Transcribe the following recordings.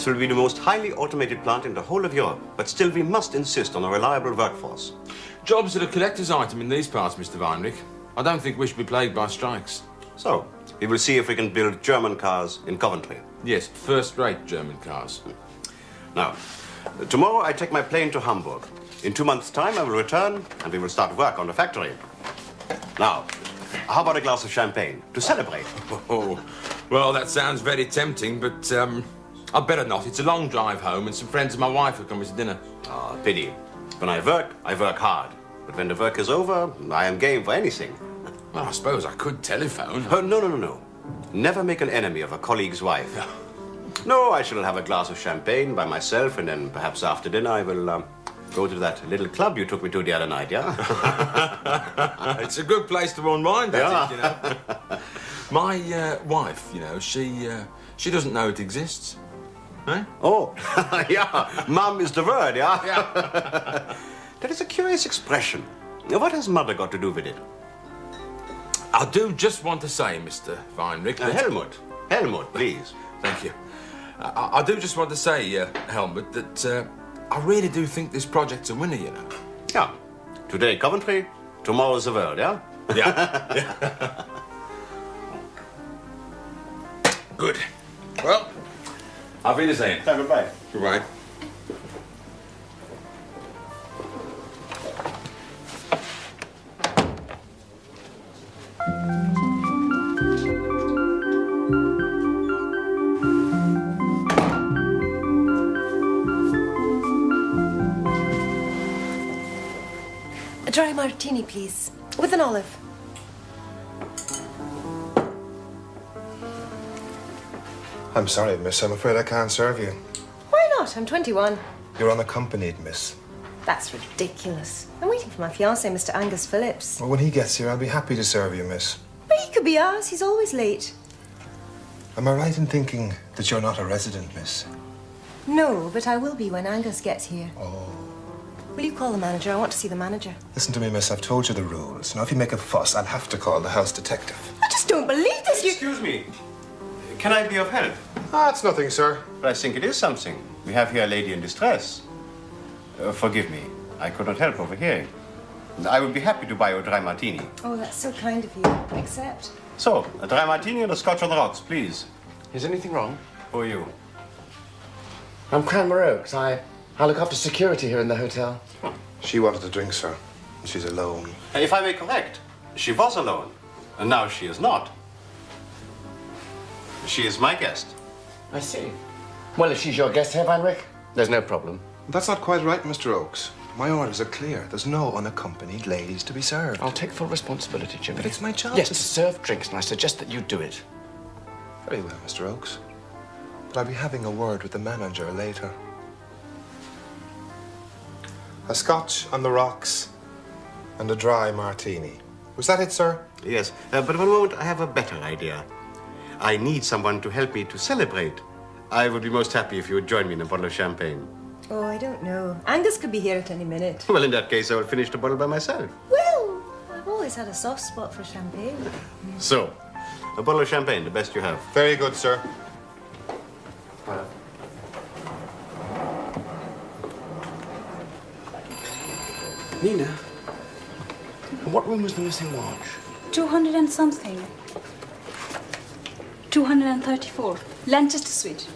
This will be the most highly automated plant in the whole of Europe, but still we must insist on a reliable workforce. Jobs are a collector's item in these parts, Mr. Weinrich. I don't think we should be plagued by strikes. So, we will see if we can build German cars in Coventry. Yes, first-rate German cars. Now, tomorrow I take my plane to Hamburg. In 2 months' time I will return and we will start work on the factory. Now, how about a glass of champagne to celebrate? Oh, well, that sounds very tempting, but I'd better not. It's a long drive home and some friends of my wife are coming to dinner. Ah, pity. When I work hard. But when the work is over, I am game for anything. Well, I suppose I could telephone. Oh, no. Never make an enemy of a colleague's wife. No, I shall have a glass of champagne by myself, and then perhaps after dinner I will go to that little club you took me to the other night, yeah? It's a good place to unwind, yeah. you know. My wife, you know, she doesn't know it exists. Eh? Oh, yeah. Mum is the word, yeah? Yeah. That is a curious expression. What has mother got to do with it? I do just want to say, Mr. Weinrich... Helmut, please. Thank you. I do just want to say, Helmut, that I really do think this project's a winner, you know. Yeah. Today Coventry, tomorrow's the world, yeah? Yeah. Good. Well, auf Wiedersehen. Goodbye. Goodbye. A dry martini, please, with an olive. I'm sorry, miss. I'm afraid I can't serve you. Why not? I'm 21. You're unaccompanied, miss. That's ridiculous. I'm waiting for my fiancé, Mr. Angus Phillips. Well, when he gets here, I'll be happy to serve you, miss. But he could be ours. He's always late. Am I right in thinking that you're not a resident, miss? No, but I will be when Angus gets here. Oh. Will you call the manager? I want to see the manager. Listen to me, miss. I've told you the rules. Now, if you make a fuss, I'll have to call the house detective. I just don't believe this. Excuse me. Can I be of help? Ah, it's nothing, sir. But I think it is something. We have here a lady in distress. Forgive me. I could not help overhearing. I would be happy to buy you a dry martini. Oh, that's so kind of you. Accept. So, a dry martini and a scotch on the rocks, please. Is anything wrong? Who are you? I'm Cranmer Oaks. I look after security here in the hotel. She wanted a drink, sir. She's alone. If I may correct, she was alone. And now she is not. She is my guest. I see. Well, if she's your guest, Herr Weinrich, there's no problem. That's not quite right, Mr. Oakes. My orders are clear. There's no unaccompanied ladies to be served. I'll take full responsibility, Jimmy. But it's my job Yes, to serve drinks, and I suggest that you do it. Very well, Mr. Oakes. But I'll be having a word with the manager later. A scotch on the rocks and a dry martini. Was that it, sir? Yes, but for a moment I have a better idea. I need someone to help me to celebrate. I would be most happy if you would join me in a bottle of champagne. Oh, I don't know. Angus could be here at any minute. Well, in that case, I will finish the bottle by myself. Well, I've always had a soft spot for champagne. So, a bottle of champagne, the best you have. Very good, sir. Nina, what room was the missing watch? 200 and something. 234. Lanchester Suite.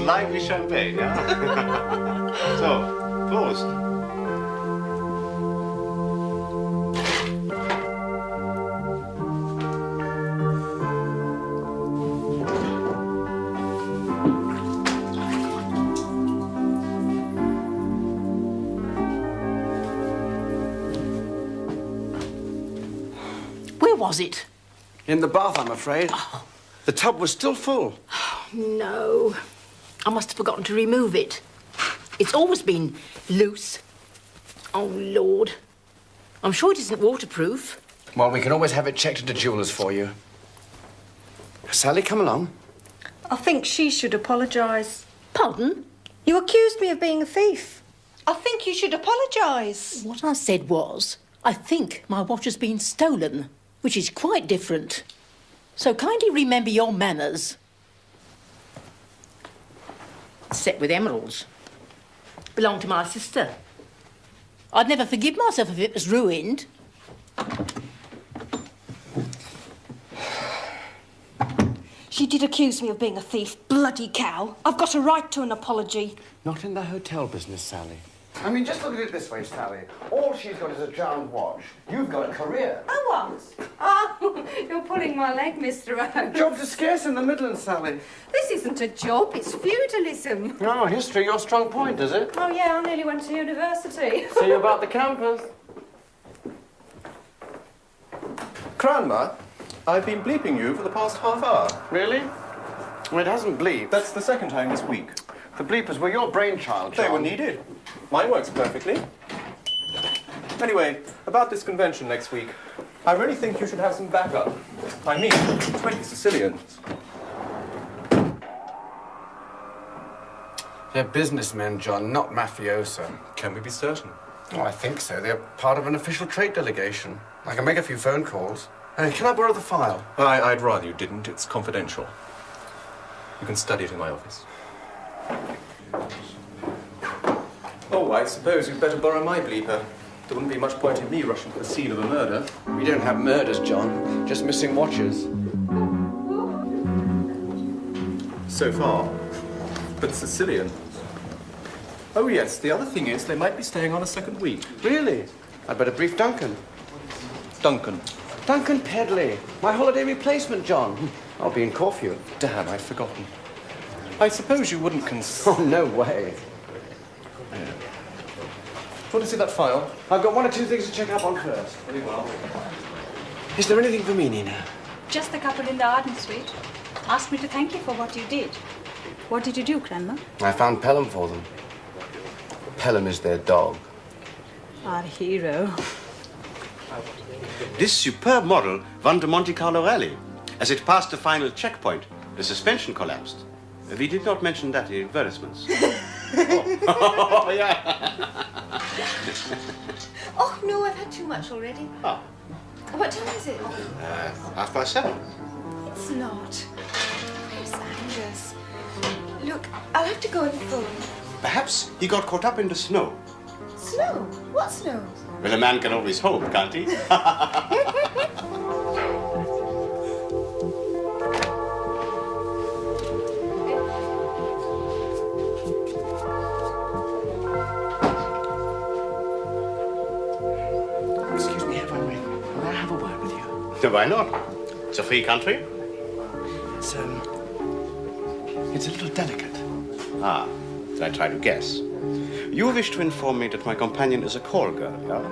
Lively champagne, yeah? So, Prost. Where was it? In the bath, I'm afraid. Oh. The tub was still full. No. I must have forgotten to remove it. It's always been loose. Oh, Lord. I'm sure it isn't waterproof. Well, we can always have it checked at a jeweller's for you. Sally, come along. I think she should apologise. Pardon? You accused me of being a thief. I think you should apologise. What I said was, I think my watch has been stolen, which is quite different. So kindly remember your manners. Set with emeralds. Belonged to my sister. I'd never forgive myself if it was ruined. She did accuse me of being a thief. Bloody cow. I've got a right to an apology. Not in the hotel business, Sally. I mean, just look at it this way, Sally. All she's got is a charmed watch. You've got a career. I won't. Oh, you're pulling my leg, Mr. Oakes. Jobs are scarce in the Midlands, Sally. This isn't a job, it's feudalism. Oh, history, your strong point, is it? Oh, yeah, I nearly went to university. See you about the campus. Cranmer, I've been bleeping you for the past half hour. Really? Well, it hasn't bleeped. That's the second time this week. The bleepers were your brainchild, John. They were needed. Mine works perfectly. Anyway, about this convention next week, I really think you should have some backup. I mean, 20 Sicilians. They're businessmen, John, not mafioso. Can we be certain? Oh, I think so. They're part of an official trade delegation. I can make a few phone calls. Can I borrow the file? I'd rather you didn't. It's confidential. You can study it in my office. Oh, I suppose you'd better borrow my bleeper. There wouldn't be much point in me rushing to the scene of a murder. We don't have murders, John. Just missing watches. So far. But Sicilian. Oh, yes, the other thing is they might be staying on a second week. Really? I'd better brief Duncan. Duncan. Duncan Pedley. My holiday replacement, John. I'll be in Corfu. Damn, I'd forgotten. I suppose you wouldn't Oh, no way. Want to see that file? I've got one or two things to check up on first. Very well. Is there anything for me, Nina? Just a couple in the Arden suite. Asked me to thank you for what you did. What did you do, Cranmer? I found Pelham for them. Pelham is their dog. Our hero. This superb model won the Monte Carlo Rally. As it passed the final checkpoint, the suspension collapsed. We did not mention that in advertisements. Oh, yeah. Oh, no, I've had too much already. Oh. What time is it? 7:30. It's not. Where's Angus? Look, I'll have to go and phone. Perhaps he got caught up in the snow. Snow? What snow? Well, a man can always hope, can't he? Excuse me, have I ring? Will I have a word with you? Why not? It's a free country. It's a little delicate. Ah, did I try to guess? You wish to inform me that my companion is a call girl, yeah?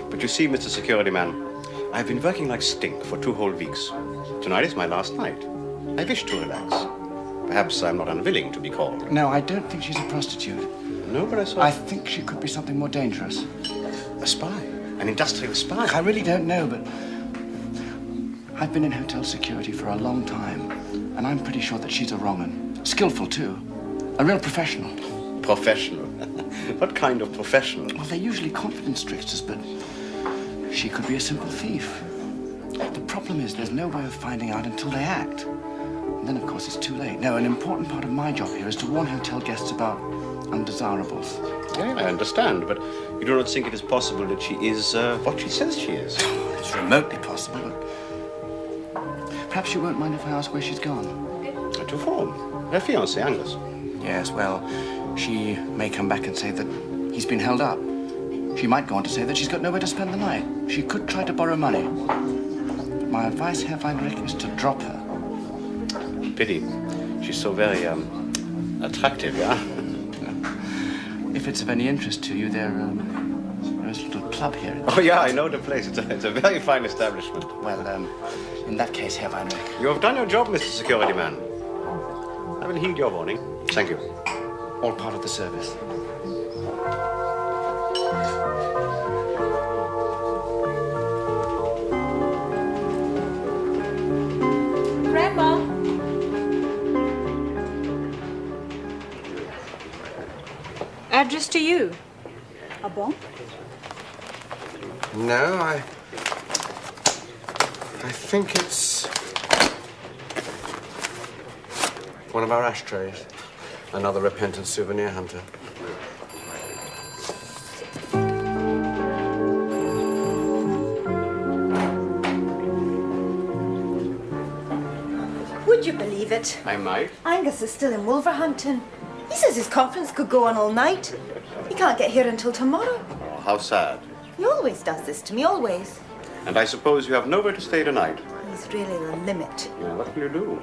But you see, Mr. Security Man, I've been working like stink for 2 whole weeks. Tonight is my last night. I wish to relax. Perhaps I'm not unwilling to be called. No, I don't think she's a prostitute. No, but I saw... I think she could be something more dangerous. A spy. An industrial spy. I really don't know, but I've been in hotel security for a long time, and I'm pretty sure that she's a wrongun. Skillful, too. A real professional. Professional? What kind of professional? Well, they're usually confidence tricksters, but she could be a simple thief. The problem is there's no way of finding out until they act. And then, of course, it's too late. Now, an important part of my job here is to warn hotel guests about undesirables. Yeah, I understand, but you do not think it is possible that she is what she says she is? It's remotely possible, but perhaps you won't mind if I ask where she's gone. To whom? Her fiancé, Angus. Yes, well, she may come back and say that he's been held up. She might go on to say that she's got nowhere to spend the night. She could try to borrow money. My advice, Herr Weinreich, is to drop her. Pity. She's so very, attractive, yeah? If it's of any interest to you, there's a little club here. Oh, yeah, I know the place. It's a very fine establishment. Well, in that case, Herr Weinreich. You have done your job, Mr. Security Man. I will heed your warning. Thank you. All part of the service. addressed to you. Ah bon? No, I think it's one of our ashtrays. Another repentant souvenir hunter. Would you believe it? I might. Angus is still in Wolverhampton. He says his conference could go on all night. He can't get here until tomorrow. Oh, how sad. He always does this to me, always. And I suppose you have nowhere to stay tonight. He's really the limit. Yeah, what will you do?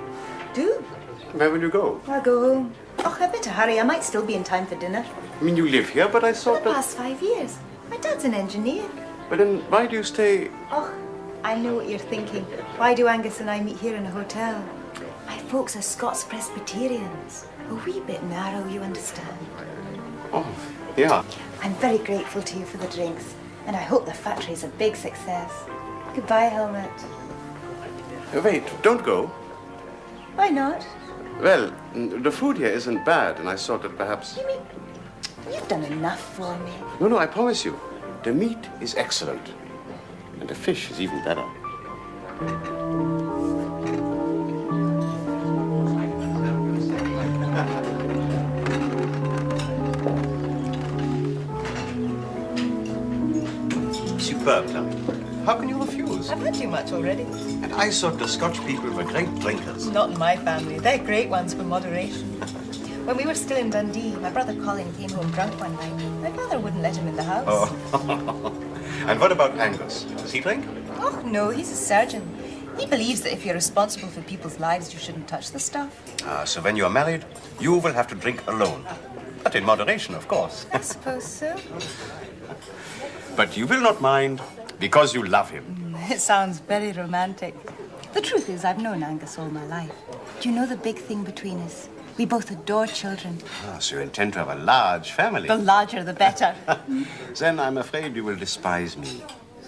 Do? Where will you go? I'll go home. Oh, I better hurry. I might still be in time for dinner. I mean, you live here, but I For thought the that... past 5 years. My dad's an engineer. But then why do you stay... Oh, I know what you're thinking. Why do Angus and I meet here in a hotel? My folks are Scots Presbyterians. A wee bit narrow, you understand. Oh, yeah. I'm very grateful to you for the drinks, and I hope the factory's a big success. Goodbye, Helmut. Wait, don't go. Why not? Well, the food here isn't bad, and I thought that perhaps... You mean, you've done enough for me. No, I promise you. The meat is excellent. And the fish is even better. Superb, Chloe. How can you refuse? I've had too much already. And I thought the Scotch people were great drinkers. Not in my family. They're great ones for moderation. When we were still in Dundee, my brother Colin came home drunk one night. My father wouldn't let him in the house. Oh. And what about Angus? Does he drink? Oh, no, he's a surgeon. He believes that if you're responsible for people's lives, you shouldn't touch the stuff. So when you are married, you will have to drink alone. But in moderation, of course. I suppose so. But you will not mind because you love him. It sounds very romantic. The truth is, I've known Angus all my life. Do you know the big thing between us? We both adore children. So you intend to have a large family. The larger, the better. Then I'm afraid you will despise me.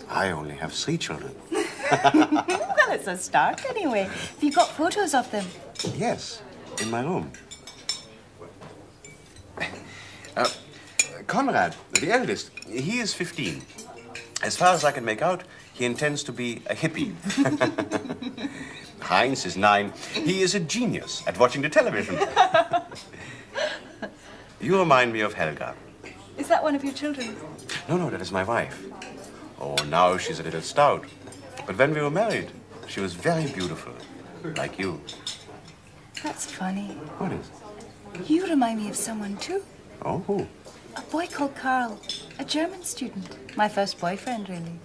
I only have 3 children. Well, it's a start anyway. Have you got photos of them? Yes, in my room. Conrad, the eldest, he is 15. As far as I can make out, he intends to be a hippie. Heinz is 9. He is a genius at watching the television. You remind me of Helga. Is that one of your children? No, that is my wife. Oh, now she's a little stout. But when we were married, she was very beautiful, like you. That's funny. What is? You remind me of someone too. Oh, who? A boy called Carl, a German student. My first boyfriend, really.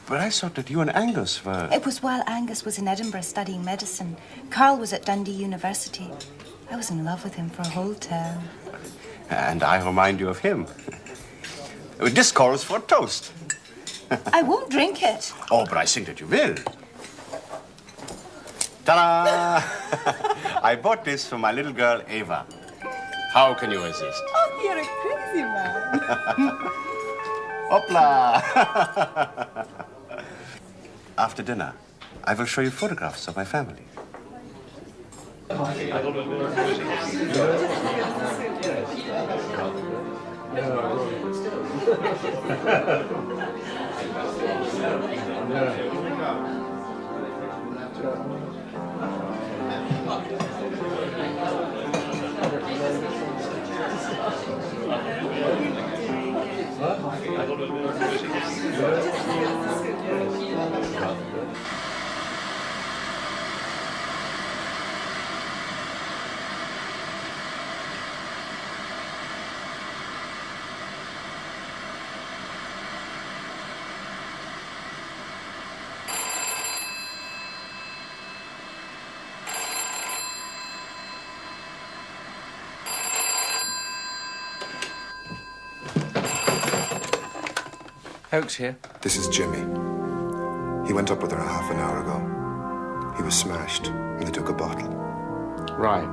But I thought that you and Angus were... It was while Angus was in Edinburgh studying medicine. Carl was at Dundee University. I was in love with him for a whole term. And I remind you of him. This calls for a toast. I won't drink it. Oh, but I think that you will. Ta-da! I bought this for my little girl, Eva. How can you resist? Oh, you're a crazy man. Hopla! After dinner, I will show you photographs of my family. Oak's here. This is Jimmy. He went up with her half an hour ago. He was smashed, and they took a bottle. Right.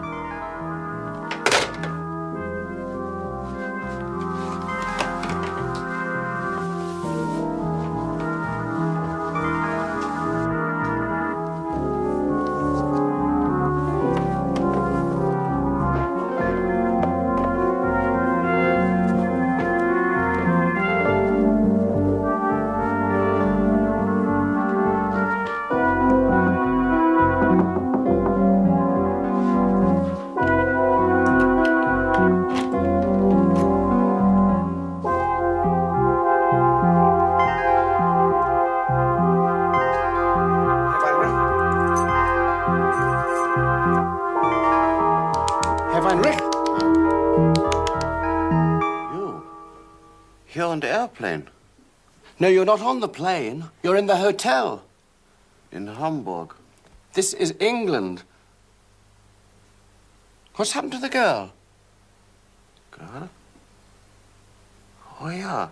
Herr Weinrich? You're on the airplane. No, you're not on the plane. You're in the hotel. In Hamburg. This is England. What's happened to the girl? Girl? Oh, yeah.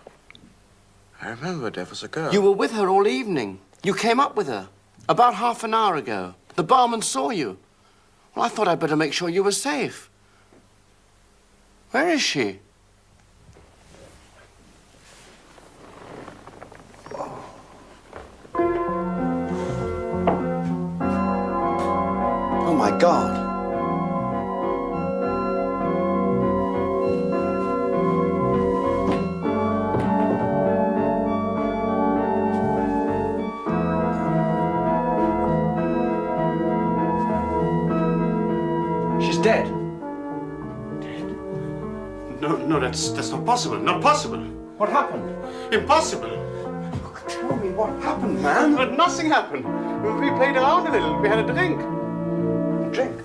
I remember there was a girl. You were with her all evening. You came up with her about half an hour ago. The barman saw you. Well, I thought I'd better make sure you were safe. Where is she? Oh, my God. She's dead. No, that's not possible. Not possible. What happened? Impossible. Tell me what happened, man. But nothing happened. We played around a little. We had a drink. A drink?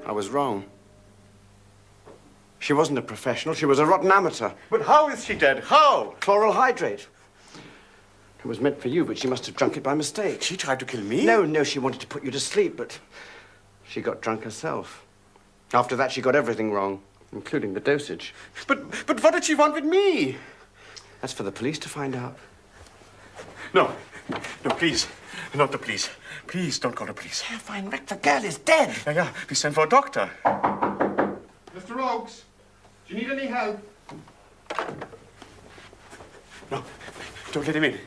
I was wrong. She wasn't a professional. She was a rotten amateur. But how is she dead? How? Chloral hydrate. It was meant for you, but she must have drunk it by mistake. She tried to kill me? No, she wanted to put you to sleep, but she got drunk herself. After that, she got everything wrong, including the dosage. But what did she want with me? That's for the police to find out. No, please. Not the police. Please don't call the police. Herr Weinrich, the girl is dead. Yeah, we sent for a doctor. Mr. Rogues, do you need any help? No, don't let him in.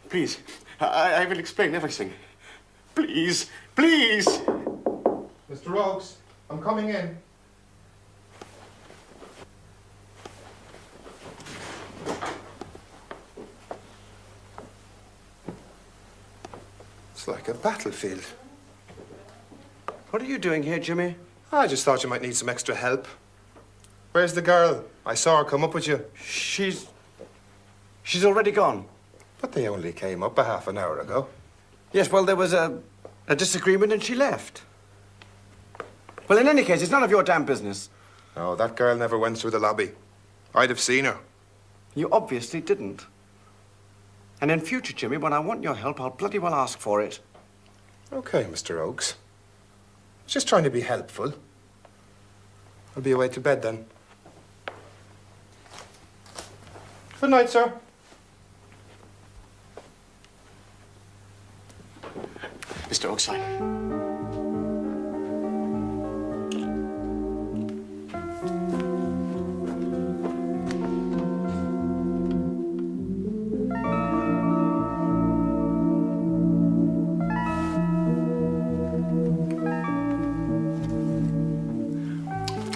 Please. I will explain everything. Please, please. Mr. Rogues, I'm coming in. It's like a battlefield. What are you doing here, Jimmy? I just thought you might need some extra help. Where's the girl? I saw her come up with you. She's already gone. But they only came up a half an hour ago. Yes, well, there was a disagreement and she left. Well, in any case, it's none of your damn business. No, that girl never went through the lobby. I'd have seen her. You obviously didn't. And in future, Jimmy, when I want your help, I'll bloody well ask for it. Okay, Mr. Oakes. Just trying to be helpful. I'll be away to bed then. Good night, sir. Mr. Oakside.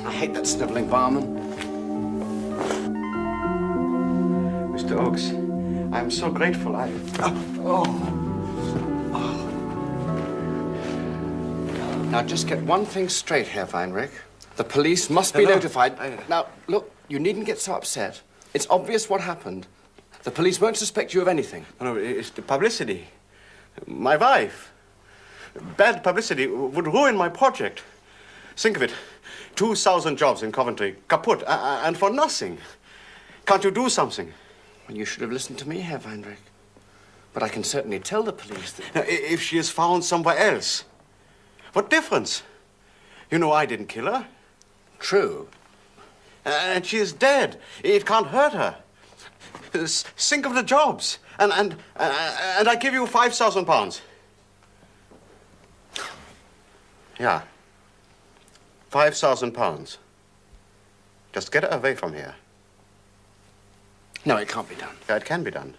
I hate that sniveling barman. Mr. Oakes, I'm so grateful. Now, just get one thing straight, Herr Weinrich. The police must be notified. Now, look, you needn't get so upset. It's obvious what happened. The police won't suspect you of anything. No, it's the publicity. My wife. Bad publicity would ruin my project. Think of it. 2,000 jobs in Coventry, kaput, and for nothing. Can't you do something? Well, you should have listened to me, Herr Weinrich. But I can certainly tell the police that... Now, if she is found somewhere else, what difference? You know I didn't kill her. True. And she is dead. It can't hurt her. Think of the jobs. And I give you £5,000. Yeah. £5,000. Just get her away from here. No, it can't be done. Yeah, it can be done.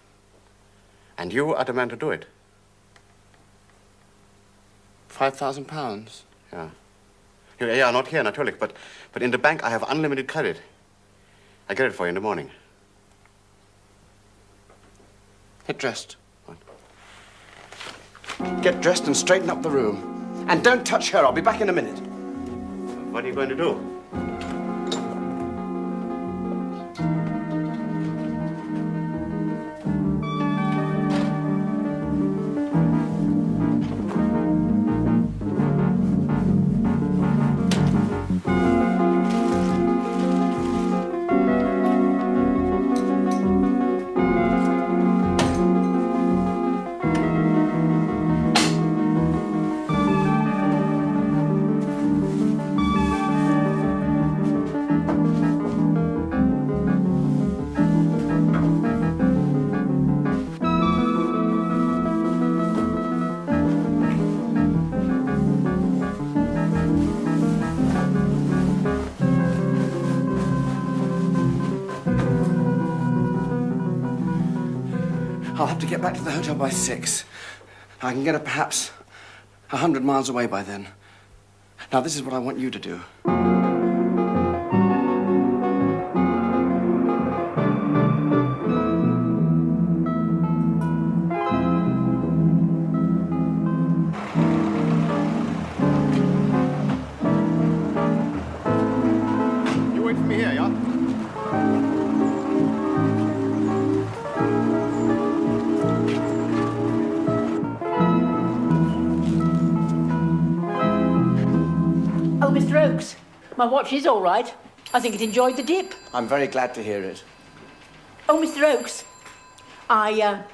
And you are the man to do it. £5,000? Yeah. Yeah, not here, natürlich, but in the bank I have unlimited credit. I get it for you in the morning. Get dressed. What? Get dressed and straighten up the room. And don't touch her. I'll be back in a minute. What are you going to do? I'll have to get back to the hotel by 6. I can get her perhaps 100 miles away by then. Now, this is what I want you to do. You wait for me here, yeah? Oh, Mr. Oakes, my watch is all right. I think it enjoyed the dip. I'm very glad to hear it. Oh, Mr. Oakes, I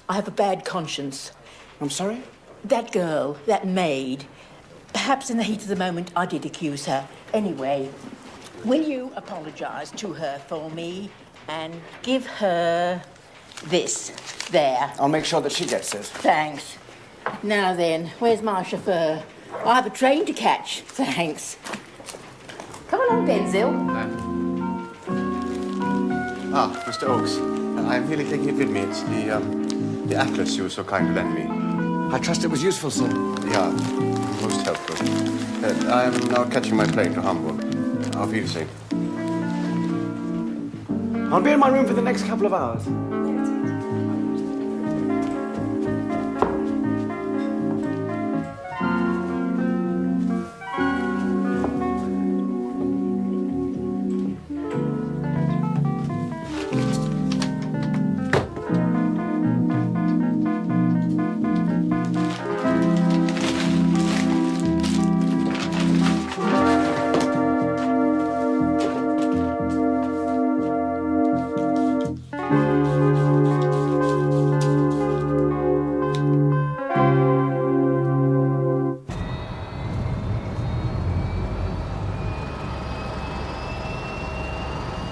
have a bad conscience. I'm sorry? That girl, that maid, perhaps in the heat of the moment I did accuse her. Anyway, will you apologise to her for me and give her this there? I'll make sure that she gets it. Thanks. Now then, where's my chauffeur? I have a train to catch. Thanks. Come along, Denzil. Mr. Oakes, I'm really taking it with me. It's the atlas you were so kind to lend me. I trust it was useful, sir. Yeah, most helpful. I'm now catching my plane to Hamburg. Auf Wiedersehen. I'll be in my room for the next couple of hours.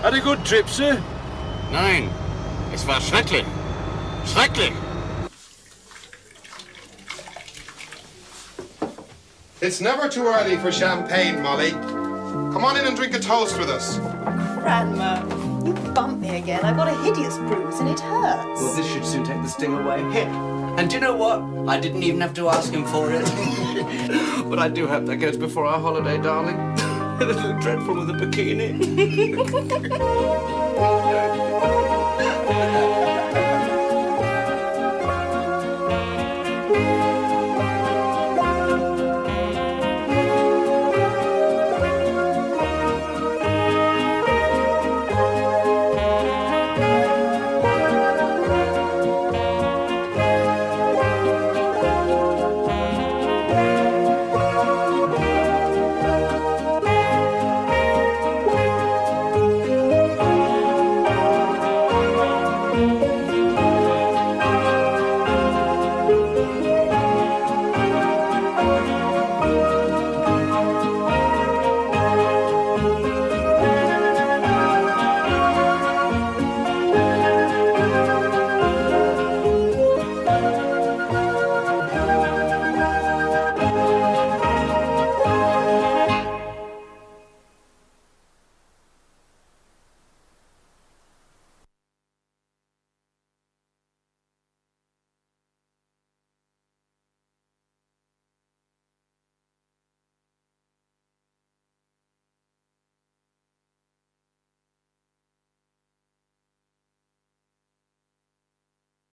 Had a good trip, sir? Nein, es war schrecklich. Schrecklich. It's never too early for champagne, Molly. Come on in and drink a toast with us. Grandma, you bumped me again. I've got a hideous bruise and it hurts. Well, this should soon take the sting away. Here. And do you know what? I didn't even have to ask him for it. But I do hope that goes before our holiday, darling. A little dreadful with a bikini.